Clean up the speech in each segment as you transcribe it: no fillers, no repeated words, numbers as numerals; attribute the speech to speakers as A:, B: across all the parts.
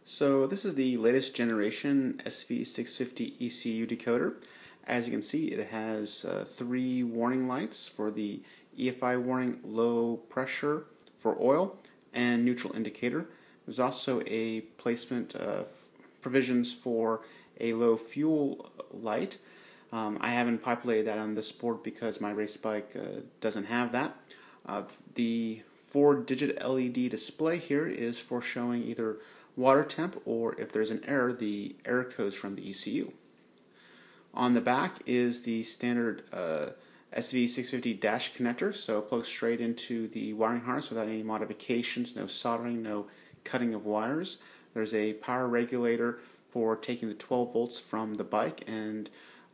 A: So this is the latest generation SV650 ECU decoder. As you can see, it has 3 warning lights for the EFI warning, low pressure for oil, and neutral indicator. There's also a placement provisions for a low fuel light. I haven't populated that on this board because my race bike doesn't have that. The 4-digit LED display here is for showing either water temp, or if there's an error, the error codes from the ECU. On the back is the standard SV650 dash connector, so it plugs straight into the wiring harness without any modifications, no soldering, no cutting of wires. There's a power regulator for taking the 12 volts from the bike and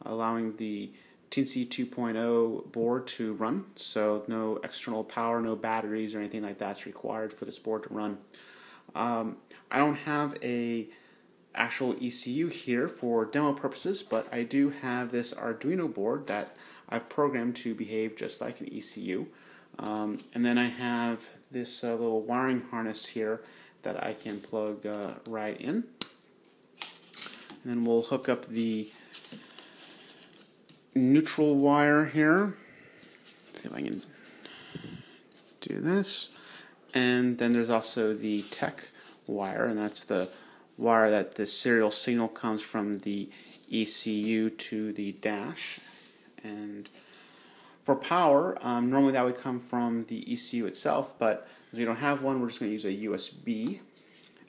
A: allowing the TNC 2.0 board to run, so no external power, no batteries or anything like that's required for this board to run. I don't have a actual ECU here for demo purposes, but I do have this Arduino board that I've programmed to behave just like an ECU. And then I have this little wiring harness here that I can plug right in. And then we'll hook up the neutral wire here. Let's see if I can do this. And then there's also the tech wire, and that's the wire that the serial signal comes from the ECU to the dash. And for power, normally that would come from the ECU itself, but as we don't have one, we're just going to use a USB.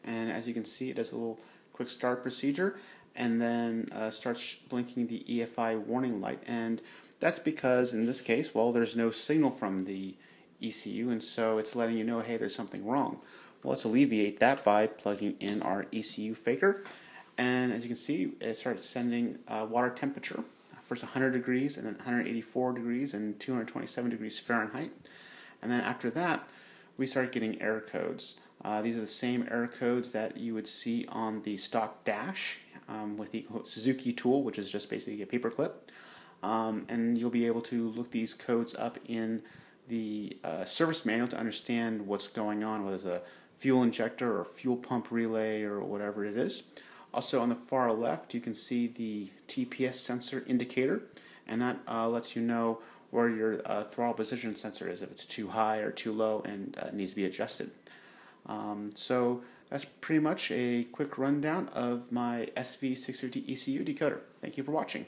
A: And as you can see, it does a little quick start procedure, and then starts blinking the EFI warning light. And that's because in this case, well, there's no signal from the ECU, and so it's letting you know, hey, there's something wrong. Well, let's alleviate that by plugging in our ECU faker, and as you can see, it starts sending water temperature, first 100 degrees, and then 184 degrees, and 227 degrees Fahrenheit. And then after that, we start getting error codes. These are the same error codes that you would see on the stock dash with the Suzuki tool, which is just basically a paperclip. And you'll be able to look these codes up in the service manual to understand what's going on, whether it's a fuel injector or fuel pump relay or whatever it is. Also on the far left, you can see the TPS sensor indicator, and that lets you know where your throttle position sensor is, if it's too high or too low and needs to be adjusted. So that's pretty much a quick rundown of my SV650 ECU decoder. Thank you for watching.